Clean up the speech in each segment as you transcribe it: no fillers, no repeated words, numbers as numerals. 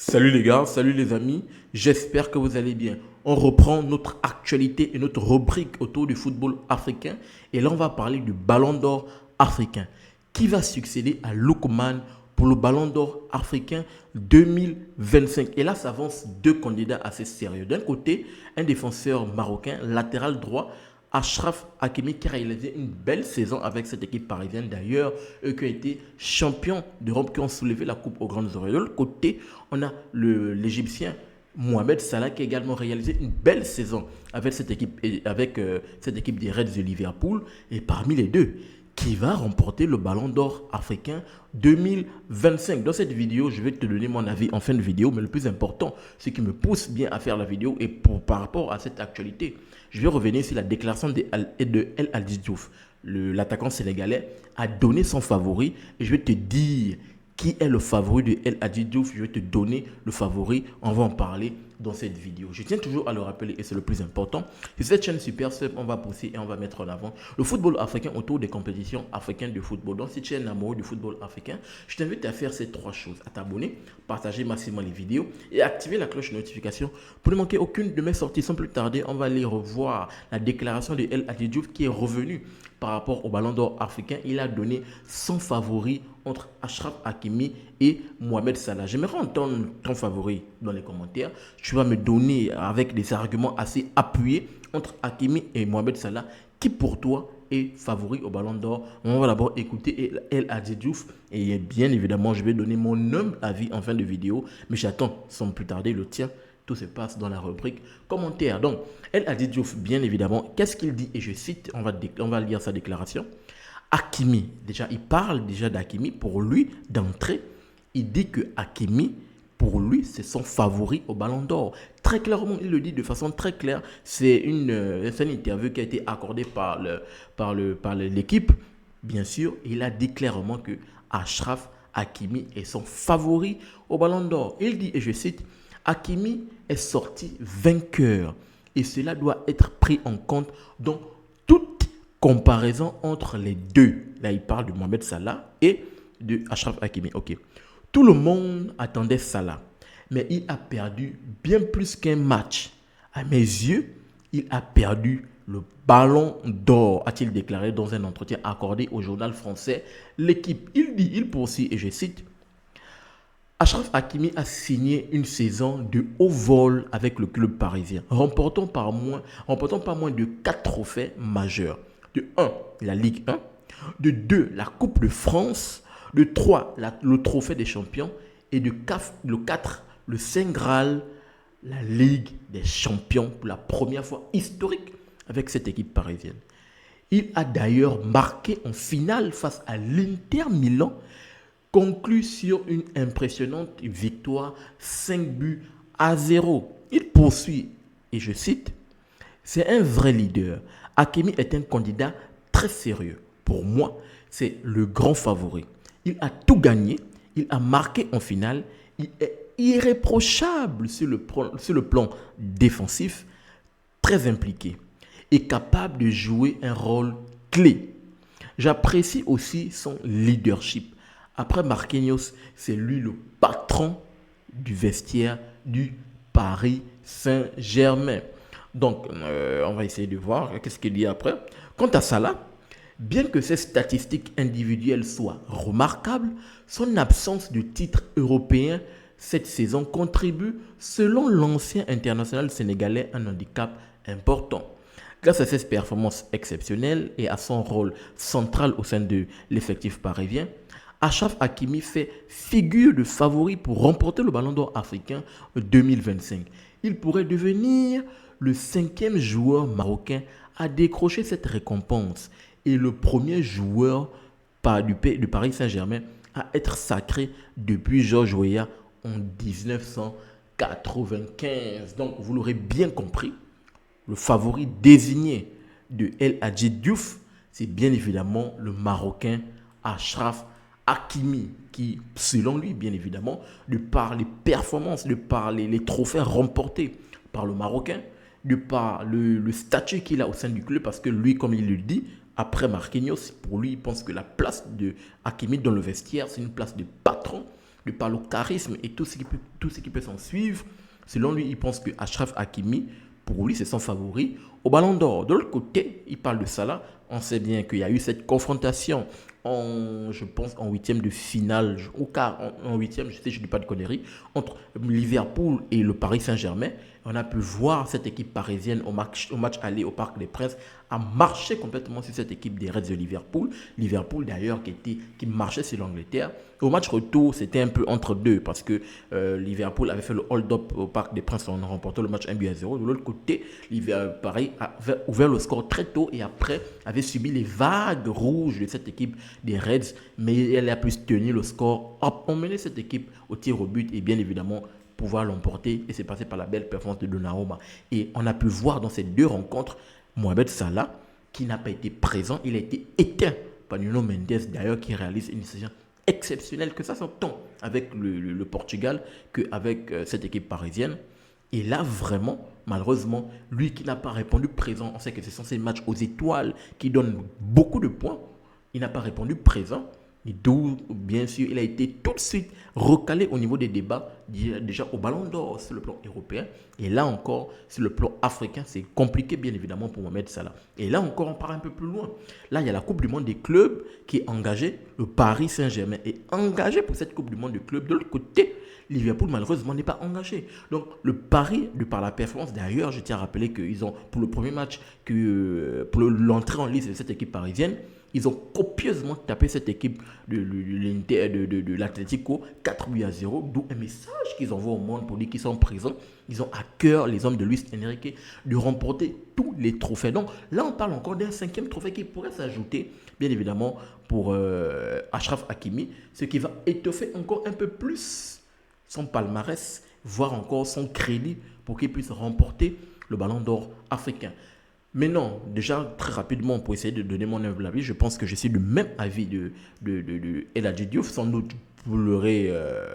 Salut les gars, salut les amis, j'espère que vous allez bien. On reprend notre actualité et notre rubrique autour du football africain. Et là, on va parler du ballon d'or africain. Qui va succéder à Lookman pour le ballon d'or africain 2025? Et là, s'avancent deux candidats assez sérieux. D'un côté, un défenseur marocain, latéral droit, Achraf Hakimi, qui a réalisé une belle saison avec cette équipe parisienne. D'ailleurs, eux qui ont été champions d'Europe, qui ont soulevé la coupe aux grandes oreilles. De l'autre côté, on a l'Égyptien Mohamed Salah qui a également réalisé une belle saison avec cette équipe des Reds de Liverpool. Et parmi les deux, qui va remporter le ballon d'or africain 2025. Dans cette vidéo, je vais te donner mon avis en fin de vidéo, mais le plus important, ce qui me pousse bien à faire la vidéo et par rapport à cette actualité, je vais revenir sur la déclaration de El Hadji Diouf. L'attaquant sénégalais a donné son favori et je vais te dire qui est le favori de El Hadji Diouf. Je vais te donner le favori. On va en parler dans cette vidéo. Je tiens toujours à le rappeler et c'est le plus important. Sur cette chaîne Super Sub, on va pousser et on va mettre en avant le football africain autour des compétitions africaines de football. Dans cette chaîne amoureux du football africain, je t'invite à faire ces trois choses. À t'abonner, partager massivement les vidéos et activer la cloche de notification pour ne manquer aucune de mes sorties. Sans plus tarder, on va aller revoir la déclaration de El Hadji Diouf qui est revenu par rapport au ballon d'or africain. Il a donné son favori entre Achraf Hakimi et Mohamed Salah. J'aimerais entendre ton favori dans les commentaires. Tu vas me donner avec des arguments assez appuyés entre Hakimi et Mohamed Salah qui pour toi est favori au ballon d'or. On va d'abord écouter El Hadji Diouf et bien évidemment je vais donner mon humble avis en fin de vidéo, mais j'attends sans plus tarder le tien. Tout se passe dans la rubrique commentaires. Donc, El Hadji Diouf, bien évidemment, qu'est-ce qu'il dit? Et je cite, on va lire sa déclaration. Hakimi, déjà, il parle déjà d'Hakimi. Pour lui, d'entrée, il dit que Hakimi, pour lui, c'est son favori au Ballon d'Or. Très clairement, il le dit de façon très claire. C'est une interview qui a été accordée par l'équipe. Bien sûr, il a dit clairement que Achraf Hakimi est son favori au Ballon d'Or. Il dit, et je cite, Hakimi est sorti vainqueur et cela doit être pris en compte dans toute comparaison entre les deux. Là, il parle de Mohamed Salah et de Achraf Hakimi. Ok. Tout le monde attendait Salah, mais il a perdu bien plus qu'un match. À mes yeux, il a perdu le ballon d'or, a-t-il déclaré dans un entretien accordé au journal français L'équipe. Il poursuit, et je cite, Achraf Hakimi a signé une saison de haut vol avec le club parisien, remportant pas moins de 4 trophées majeurs. De 1, la Ligue 1. De 2, la Coupe de France. De 3, le Trophée des Champions. Et de 4, le Saint Graal, la Ligue des Champions, pour la première fois historique avec cette équipe parisienne. Il a d'ailleurs marqué en finale face à l'Inter Milan, conclut sur une impressionnante victoire 5 buts à 0. Il poursuit, et je cite, c'est un vrai leader. Hakimi est un candidat très sérieux. Pour moi, c'est le grand favori. Il a tout gagné, il a marqué en finale, il est irréprochable sur le plan défensif, très impliqué et capable de jouer un rôle clé. J'apprécie aussi son leadership. Après Marquinhos, c'est lui le patron du vestiaire du Paris Saint-Germain. Donc, on va essayer de voir qu'est-ce qu'il dit après. Quant à Salah, bien que ses statistiques individuelles soient remarquables, son absence de titre européen cette saison contribue, selon l'ancien international sénégalais, à un handicap important. Grâce à ses performances exceptionnelles et à son rôle central au sein de l'effectif parisien, Achraf Hakimi fait figure de favori pour remporter le Ballon d'Or africain 2025. Il pourrait devenir le 5e joueur marocain à décrocher cette récompense et le premier joueur du Paris Saint-Germain à être sacré depuis Georges Weah en 1995. Donc, vous l'aurez bien compris, le favori désigné de El Hadji Diouf, c'est bien évidemment le Marocain Achraf Hakimi, qui, selon lui, bien évidemment, de par les performances, de par les trophées remportés par le Marocain, de par le statut qu'il a au sein du club, parce que lui, comme il le dit, après Marquinhos, pour lui, il pense que la place de Hakimi dans le vestiaire, c'est une place de patron, de par le charisme et tout ce qui peut s'en suivre. Selon lui, il pense que Achraf Hakimi, pour lui, c'est son favori au Ballon d'Or. De l'autre côté, il parle de Salah. On sait bien qu'il y a eu cette confrontation je pense, en huitième de finale, ou quart, en huitième, je ne dis pas de conneries, entre Liverpool et le Paris Saint-Germain. On a pu voir cette équipe parisienne au match aller au Parc des Princes a marché complètement sur cette équipe des Reds de Liverpool. Liverpool d'ailleurs qui marchait sur l'Angleterre. Au match retour, c'était un peu entre deux parce que Liverpool avait fait le hold-up au Parc des Princes en remportant le match 1-0. De l'autre côté, Paris avait ouvert le score très tôt et après avait subi les vagues rouges de cette équipe des Reds, mais elle a pu tenir le score, emmener cette équipe au tir au but et bien évidemment pouvoir l'emporter, et c'est passé par la belle performance de Donnarumma. Et on a pu voir dans ces deux rencontres Mohamed Salah qui n'a pas été présent, il a été éteint par Nuno Mendes d'ailleurs qui réalise une décision exceptionnelle, que ça soit tant avec le Portugal qu'avec cette équipe parisienne. Et là vraiment, malheureusement, lui qui n'a pas répondu présent, on sait que ce sont ces matchs aux étoiles qui donnent beaucoup de points, il n'a pas répondu présent. Et d'où, bien sûr, il a été tout de suite recalé au niveau des débats, déjà au Ballon d'Or sur le plan européen. Et là encore, sur le plan africain, c'est compliqué, bien évidemment, pour Mohamed Salah. Et là encore, on part un peu plus loin. Là, il y a la Coupe du Monde des clubs qui est engagée. Le Paris Saint-Germain est engagé pour cette Coupe du Monde des clubs. De l'autre côté, Liverpool, malheureusement, n'est pas engagé. Donc, le Paris, de par la performance, d'ailleurs, je tiens à rappeler qu'ils ont, pour le premier match, pour l'entrée en liste de cette équipe parisienne, ils ont copieusement tapé cette équipe de l'Atlético 4-0, d'où un message qu'ils envoient au monde pour dire qu'ils sont présents. Ils ont à cœur, les hommes de Luis Enrique, de remporter tous les trophées. Donc là, on parle encore d'un cinquième trophée qui pourrait s'ajouter, bien évidemment, pour Achraf Hakimi, ce qui va étoffer encore un peu plus son palmarès, voire encore son crédit pour qu'il puisse remporter le Ballon d'Or africain. Mais non, déjà très rapidement pour essayer de donner mon humble avis, je pense que je suis du même avis de El Hadji Diouf. Sans doute vous l'aurez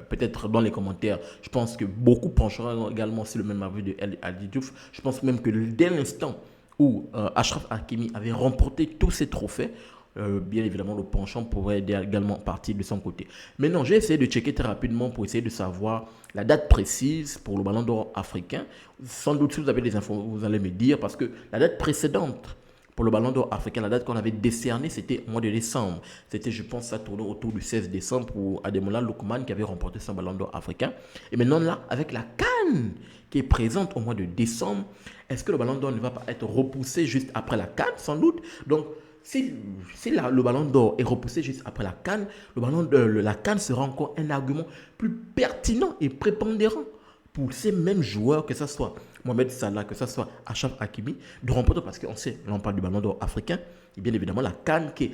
peut-être dans les commentaires. Je pense que beaucoup pencheront également sur le même avis de El Hadji Diouf. Je pense même que dès l'instant où Achraf Hakimi avait remporté tous ses trophées, bien évidemment, le penchant pourrait également partir de son côté. Mais non, j'ai essayé de checker très rapidement pour essayer de savoir la date précise pour le Ballon d'Or africain. Sans doute, si vous avez des infos, vous allez me dire, parce que la date précédente pour le Ballon d'Or africain, la date qu'on avait décernée, c'était au mois de décembre. C'était, je pense, ça tournait autour du 16 décembre pour Ademola Lookman qui avait remporté son Ballon d'Or africain. Et maintenant, là, avec la CAN qui est présente au mois de décembre, est-ce que le Ballon d'Or ne va pas être repoussé juste après la CAN, sans doute? Donc, si le Ballon d'Or est repoussé juste après la CAN, la CAN sera encore un argument plus pertinent et prépondérant pour ces mêmes joueurs, que ce soit Mohamed Salah, que ce soit Achraf Hakimi, de remporter, parce qu'on sait, là on parle du Ballon d'Or africain, et bien évidemment la CAN qui est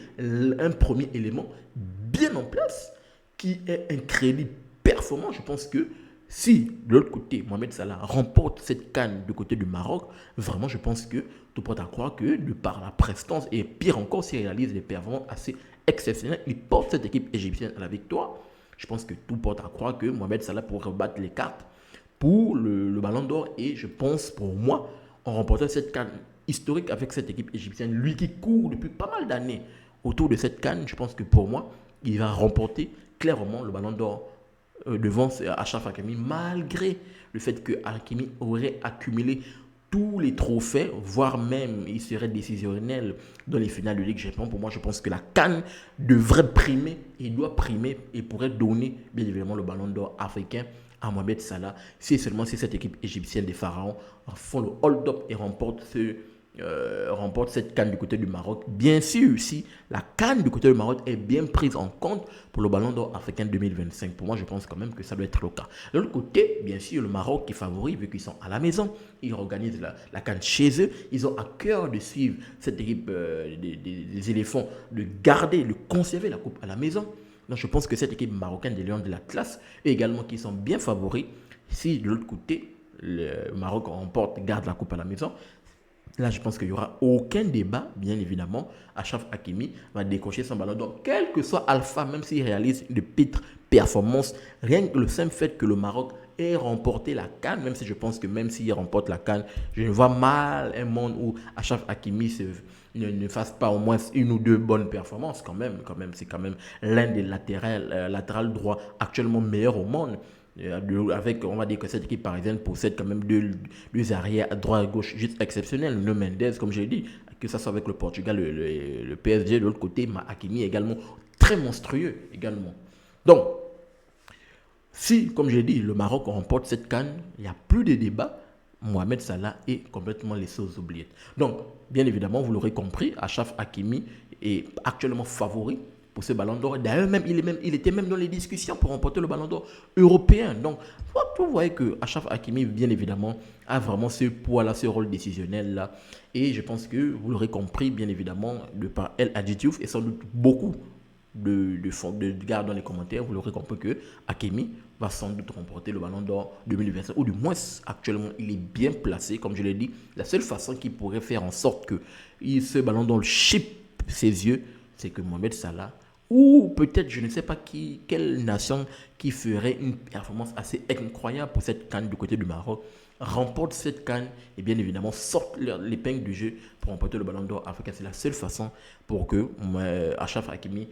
un premier élément bien en place, qui est un crédit performant. Je pense que si, de l'autre côté, Mohamed Salah remporte cette CAN du côté du Maroc, vraiment, je pense que tout porte à croire que, de par la prestance, et pire encore, s'il réalise des performances assez exceptionnelles, il porte cette équipe égyptienne à la victoire. Je pense que tout porte à croire que Mohamed Salah pourrait battre les cartes pour le Ballon d'Or. Et je pense, pour moi, en remportant cette CAN historique avec cette équipe égyptienne, lui qui court depuis pas mal d'années autour de cette CAN, je pense que pour moi, il va remporter clairement le Ballon d'Or devant Achraf Hakimi, malgré le fait que Hakimi aurait accumulé tous les trophées, voire même il serait décisionnel dans les finales de Ligue des Champions. Pour moi, je pense que la CAN devrait primer et doit primer et pourrait donner bien évidemment le Ballon d'Or africain à Mohamed Salah, si seulement si cette équipe égyptienne des Pharaons font le hold-up et remporte cette CAN du côté du Maroc. Bien sûr, si la CAN du côté du Maroc est bien prise en compte pour le Ballon d'Or africain 2025, pour moi, je pense quand même que ça doit être le cas. De l'autre côté, bien sûr, le Maroc est favori vu qu'ils sont à la maison. Ils organisent la CAN chez eux. Ils ont à cœur de suivre cette équipe des éléphants, de garder, de conserver la coupe à la maison. Donc, je pense que cette équipe marocaine des Lions de l'Atlas, et également qui sont bien favoris, si de l'autre côté, le Maroc garde la coupe à la maison, là, je pense qu'il n'y aura aucun débat, bien évidemment. Achraf Hakimi va décrocher son ballon d'or, quel que soit Alpha, même s'il réalise de pitres performances. Rien que le simple fait que le Maroc ait remporté la CAN, même si je pense que même s'il remporte la CAN, je ne vois mal un monde où Achraf Hakimi ne fasse pas au moins une ou deux bonnes performances quand même. C'est quand même l'un des latéral droit actuellement meilleur au monde. Avec, on va dire que cette équipe parisienne possède quand même deux arrières à droite et à gauche juste exceptionnels. Le Mendes, comme je l'ai dit, que ça soit avec le Portugal, le PSG, de l'autre côté, Hakimi également très monstrueux également. Donc, si, comme j'ai dit, le Maroc remporte cette CAN, il n'y a plus de débat. Mohamed Salah est complètement laissé aux oubliettes. Donc, bien évidemment, vous l'aurez compris, Achraf Hakimi est actuellement favori pour ce ballon d'or. D'ailleurs, il était même dans les discussions pour remporter le ballon d'or européen. Donc, vous voyez que Achraf Hakimi, bien évidemment, a vraiment ce poids-là, ce rôle décisionnel-là. Et je pense que vous l'aurez compris, bien évidemment, de par El Hadji Diouf et sans doute beaucoup de gars dans les commentaires, vous l'aurez compris que Hakimi va sans doute remporter le ballon d'or 2025, ou du moins actuellement il est bien placé, comme je l'ai dit. La seule façon qu'il pourrait faire en sorte que ce ballon d'or chip ses yeux, c'est que Mohamed Salah, ou peut-être je ne sais pas quelle nation qui ferait une performance assez incroyable pour cette CAN du côté du Maroc, remporte cette CAN et bien évidemment sorte l'épingle du jeu pour remporter le ballon d'or africain. C'est la seule façon pour que Achraf Hakimi,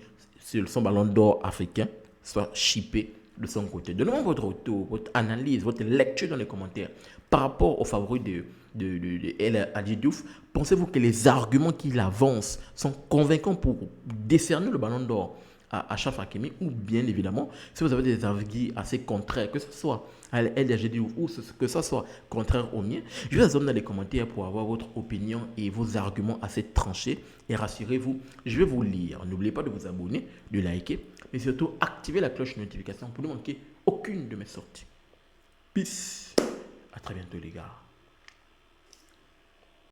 son ballon d'or africain, soit chippé de son côté. Donnez-moi votre retour, votre analyse, votre lecture dans les commentaires par rapport aux favoris de El Hadji Diouf. Pensez-vous que les arguments qu'il avance sont convaincants pour décerner le ballon d'or à Achraf Hakimi, ou bien évidemment, si vous avez des avis assez contraires, que ce soit à El Hadji Diouf ou que ce soit contraire au mien, je vous donne dans les commentaires pour avoir votre opinion et vos arguments assez tranchés. Et rassurez-vous, je vais vous lire. N'oubliez pas de vous abonner, de liker, mais surtout activer la cloche de notification pour ne manquer aucune de mes sorties. Peace. À très bientôt les gars.